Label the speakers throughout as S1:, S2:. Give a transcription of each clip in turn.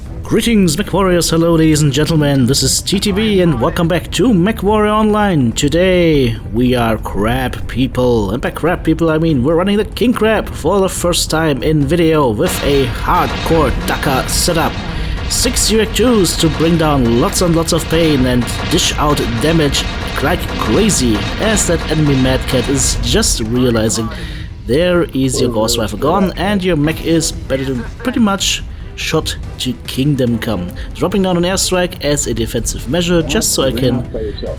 S1: Greetings, Mechwarriors, hello ladies and gentlemen, this is TTB and welcome back to Mechwarrior Online. Today we are crab people, and by crab people I mean we're running the king crab for the first time in video with a hardcore Dakka setup. 6 UX2s to bring down lots and lots of pain and dish out damage like crazy, as that enemy Mad Cat is just realizing there is your Gauss Rifle gone and your mech is pretty much shot to kingdom come. Dropping down an airstrike as a defensive measure just so I can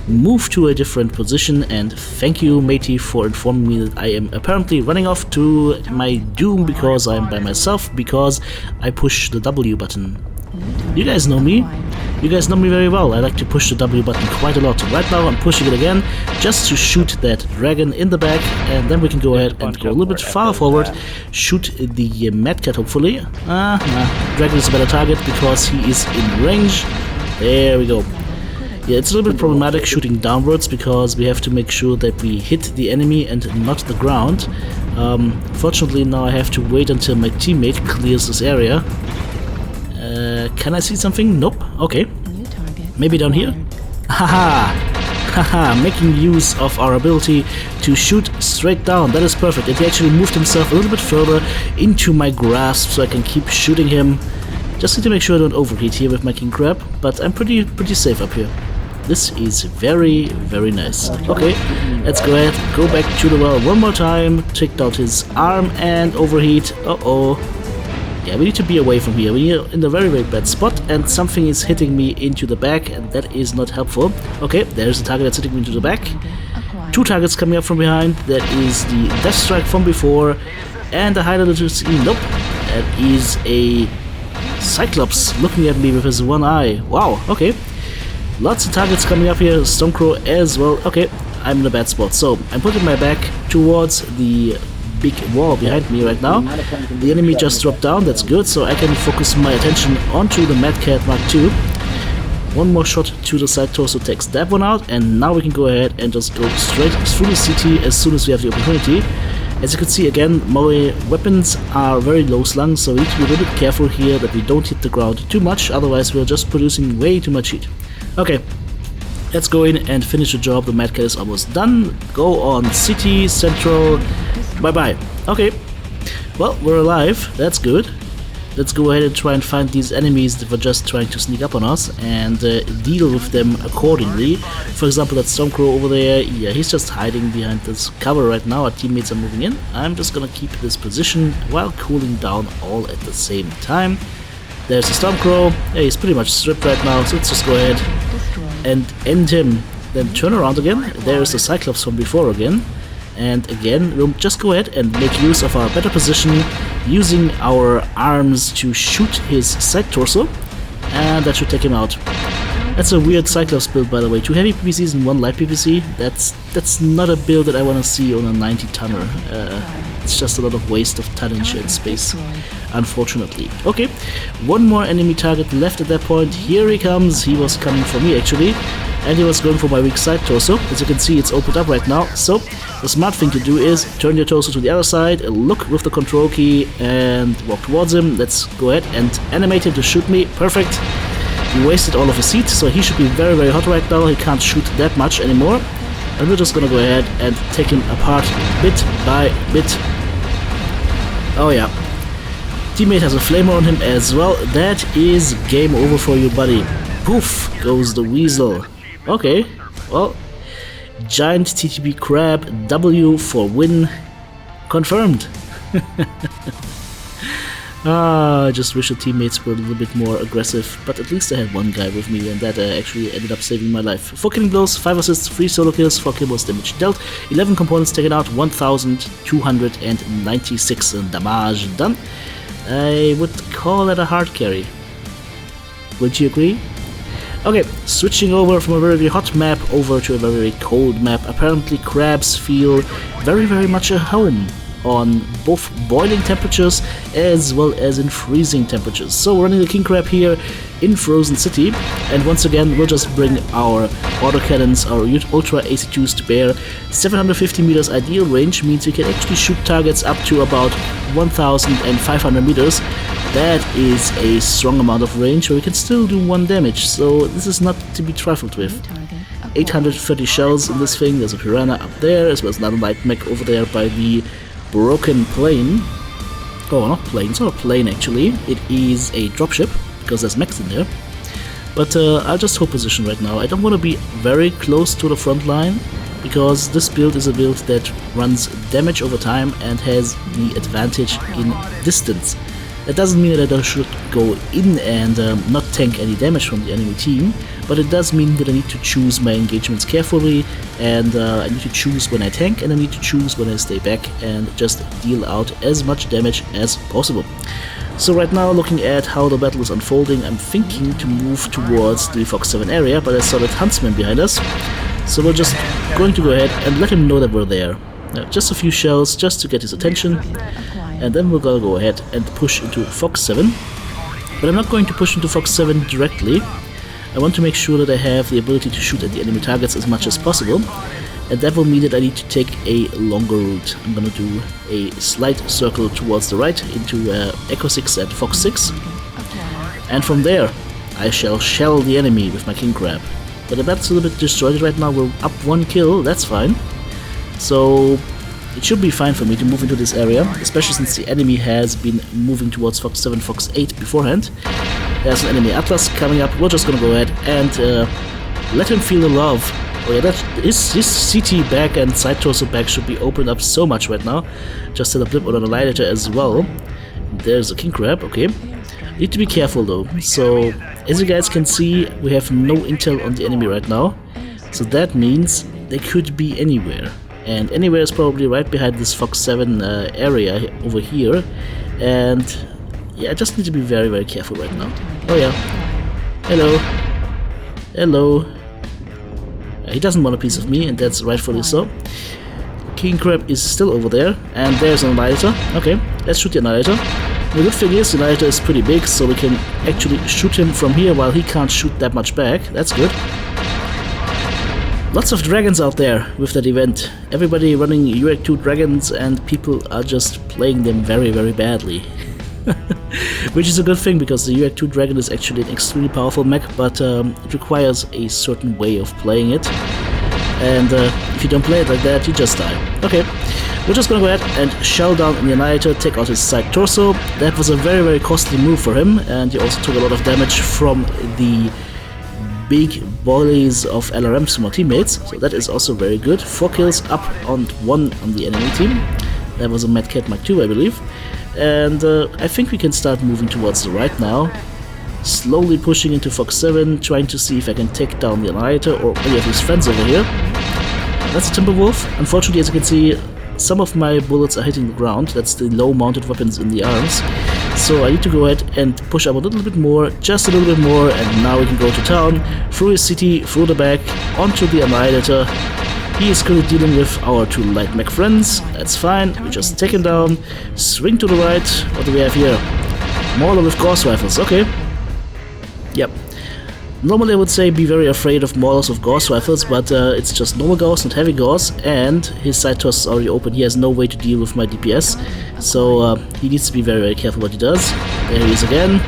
S1: move to a different position, and thank you matey for informing me that I am apparently running off to my doom because I'm by myself because I push the W button. You guys know me. You guys know me very well. I like to push the W button quite a lot. Right now I'm pushing it again just to shoot that dragon in the back, and then we can go ahead and go a little bit far forward, shoot the Mad Cat hopefully. Dragon is a better target because he is in range. There we go. Yeah, it's a little bit problematic shooting downwards because we have to make sure that we hit the enemy and not the ground. Fortunately now I have to wait until my teammate clears this area. Can I see something? Nope. Okay. Maybe down here? Haha! Haha! Making use of our ability to shoot straight down. That is perfect. It actually moved himself a little bit further into my grasp so I can keep shooting him. Just need to make sure I don't overheat here with my king crab, but I'm pretty safe up here. This is very nice. Okay, let's go ahead, go back to the well one more time, take out his arm and overheat. Uh-oh. Yeah, we need to be away from here. We're in a very bad spot and something is hitting me into the back and that is not helpful. Okay, there's a target that's hitting me into the back. 2 targets coming up from behind. That is the Death Strike from before and the highlighter to see. Nope, that is a Cyclops looking at me with his one eye. Wow, okay. Lots of targets coming up here. Stormcrow as well. Okay, I'm in a bad spot. So I'm putting my back towards the big wall behind me right now. The enemy just dropped down, that's good, so I can focus my attention onto the Mad Cat Mark II. One more shot to the side torso takes that one out, and now we can go ahead and just go straight through the CT as soon as we have the opportunity. As you can see again, my weapons are very low slung, so we need to be a little bit careful here that we don't hit the ground too much, otherwise we're just producing way too much heat. Okay, let's go in and finish the job. The Mad Cat is almost done. Go on City, Central, bye-bye. Okay, well, we're alive, that's good. Let's go ahead and try and find these enemies that were just trying to sneak up on us and deal with them accordingly. For example, that Stormcrow over there, yeah, he's just hiding behind this cover right now. Our teammates are moving in. I'm just gonna keep this position while cooling down all at the same time. There's the Stormcrow. Yeah, he's pretty much stripped right now, so let's just go ahead and end him. Then turn around again. There's the Cyclops from before again. And again, we'll just go ahead and make use of our better position, using our arms to shoot his side torso, and that should take him out. That's a weird Cyclops build, by the way. 2 heavy PPCs and 1 light PPC. That's not a build that I want to see on a 90-tonner. It's just a lot of waste of tonnage and space, unfortunately. Okay, one more enemy target left at that point. Here he comes. He was coming for me actually, and he was going for my weak side torso. As you can see, it's opened up right now. So the smart thing to do is turn your torso to the other side, look with the control key and walk towards him. Let's go ahead and animate him to shoot me. Perfect. He wasted all of his heat, so he should be very hot right now. He can't shoot that much anymore. And we're just gonna go ahead and take him apart bit by bit. Oh yeah. Teammate has a flamer on him as well. That is game over for you, buddy. Poof goes the weasel. Okay, well, giant TTB crab, W for win, confirmed. I just wish the teammates were a little bit more aggressive, but at least I had one guy with me, and that actually ended up saving my life. 4 killing blows, 5 assists, 3 solo kills, 4 kills damage dealt, 11 components taken out, 1,296 damage done. I would call that a hard carry. Would you agree? Okay, switching over from a very hot map over to a very cold map. Apparently crabs feel very much at home on both boiling temperatures as well as in freezing temperatures. So we're running the king crab here in Frozen City, and once again we'll just bring our autocannons, our Ultra AC2s to bear. 750 meters ideal range means we can actually shoot targets up to about 1,500 meters. that is a strong amount of range where we can still do 1 damage, so this is not to be trifled with. 830 shells in this thing. There's a Piranha up there, as well as another light mech over there by the broken plane. Oh, not plane, it's not a plane actually. It is a dropship, because there's mechs in there. But I'll just hold position right now. I don't want to be very close to the front line, because this build is a build that runs damage over time and has the advantage in distance. That doesn't mean that I should go in and not tank any damage from the enemy team, but it does mean that I need to choose my engagements carefully, and I need to choose when I tank, and I need to choose when I stay back and just deal out as much damage as possible. So right now, looking at how the battle is unfolding, I'm thinking to move towards the Fox 7 area, but I saw that Huntsman behind us, so we're just going to go ahead and let him know that we're there. Just a few shells, just to get his attention, and then we're gonna go ahead and push into Fox 7. But I'm not going to push into Fox 7 directly. I want to make sure that I have the ability to shoot at the enemy targets as much as possible, and that will mean that I need to take a longer route. I'm gonna do a slight circle towards the right into Echo 6 at Fox 6, and from there I shall shell the enemy with my King Crab. But the bat's a little bit disjointed right now. We're up 1 kill, that's fine. So it should be fine for me to move into this area, especially since the enemy has been moving towards Fox 7, Fox 8 beforehand. There's an enemy Atlas coming up. We're just gonna go ahead and let him feel the love. Oh yeah, his CT back and side torso back should be opened up so much right now. Just set a blip on an annihilator as well. There's a King Crab, okay. Need to be careful though. So as you guys can see, we have no intel on the enemy right now. So that means they could be anywhere. And anywhere is probably right behind this Fox 7 area over here. And yeah, I just need to be very, very careful right now. Oh yeah. Hello. Hello. He doesn't want a piece of me, and that's rightfully so. King Crab is still over there, and there's an annihilator. Okay, let's shoot the annihilator. The good thing is, the annihilator is pretty big, so we can actually shoot him from here while he can't shoot that much back. That's good. Lots of dragons out there with that event. Everybody running UAC2 dragons, and people are just playing them very, very badly. Which is a good thing, because the UAC2 dragon is actually an extremely powerful mech, but it requires a certain way of playing it. And if you don't play it like that, you just die. Okay, we're just gonna go ahead and shell down in the annihilator, take out his side torso. That was a very, very costly move for him, and he also took a lot of damage from the big volleys of LRMs from our teammates, so that is also very good. 4 kills up on 1 on the enemy team. That was a Mad Cat Mach 2, I believe. And I think we can start moving towards the right now. Slowly pushing into Fox 7, trying to see if I can take down the Annihilator or any of his friends over here. That's a Timberwolf. Unfortunately, as you can see, some of my bullets are hitting the ground. That's the low-mounted weapons in the arms. So I need to go ahead and push up a little bit more, just a little bit more, and now we can go to town, through his city, through the back, onto the Annihilator. He is currently dealing with our 2 light mech friends. That's fine, we just take him down, swing to the right. What do we have here? Mauler with Gauss rifles, okay. Yep. Normally I would say be very afraid of Maulers with Gauss rifles, but it's just normal Gauss, not heavy Gauss, and his side toss is already open. He has no way to deal with my DPS, so he needs to be very, very careful what he does. There he is again.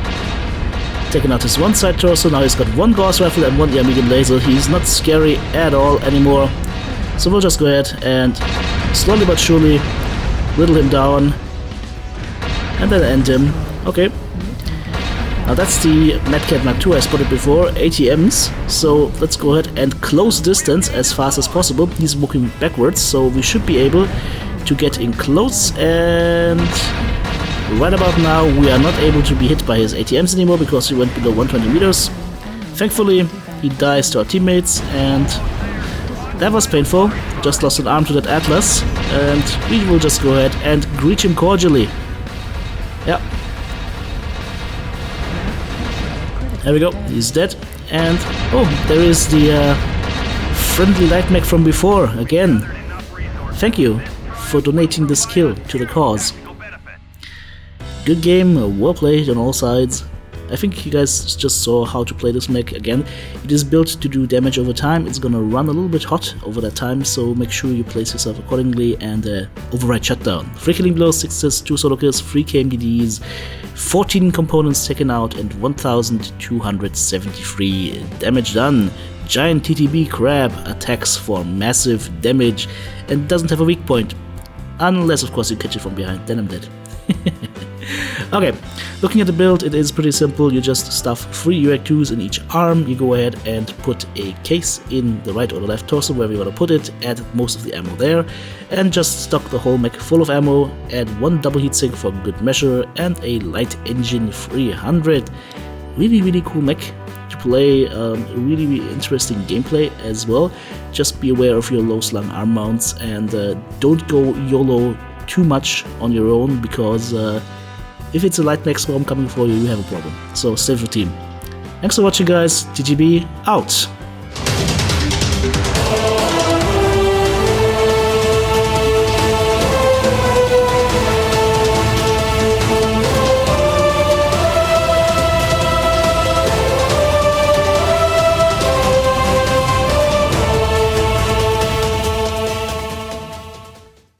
S1: Taking out his one side torso, now he's got 1 Gauss rifle and 1 medium laser. He's not scary at all anymore. So we'll just go ahead and slowly but surely whittle him down and then end him. Okay. Now that's the Mad Cat Mach 2 I spotted before, ATMs. So let's go ahead and close distance as fast as possible. He's walking backwards, so we should be able to get in close, and right about now we are not able to be hit by his ATMs anymore because he went below 120 meters. Thankfully he dies to our teammates, and that was painful. Just lost an arm to that Atlas, and we will just go ahead and greet him cordially. Yeah. There we go, he's dead. And oh, there is the friendly light mech from before again. Thank you for donating this kill to the cause. Good game, well played on all sides. I think you guys just saw how to play this mech. Again, it is built to do damage over time. It's gonna run a little bit hot over that time, so make sure you place yourself accordingly. And override shutdown. 3 killing blows, 6 assists, 2 solo kills, 3 KMDDs, 14 components taken out, and 1273 damage done. Giant TTB crab attacks for massive damage and doesn't have a weak point. Unless, of course, you catch it from behind, then I'm dead. Okay, looking at the build, it is pretty simple. You just stuff 3 UAC2s in each arm. You go ahead and put a case in the right or the left torso, wherever you want to put it, add most of the ammo there, and just stock the whole mech full of ammo, add 1 double heatsink for good measure, and a light engine 300. Really cool mech to play, really interesting gameplay as well. Just be aware of your low slung arm mounts, and don't go YOLO too much on your own, because if it's a light mech swarm coming for you, you have a problem. So save your team. Thanks for watching, guys. TTB out.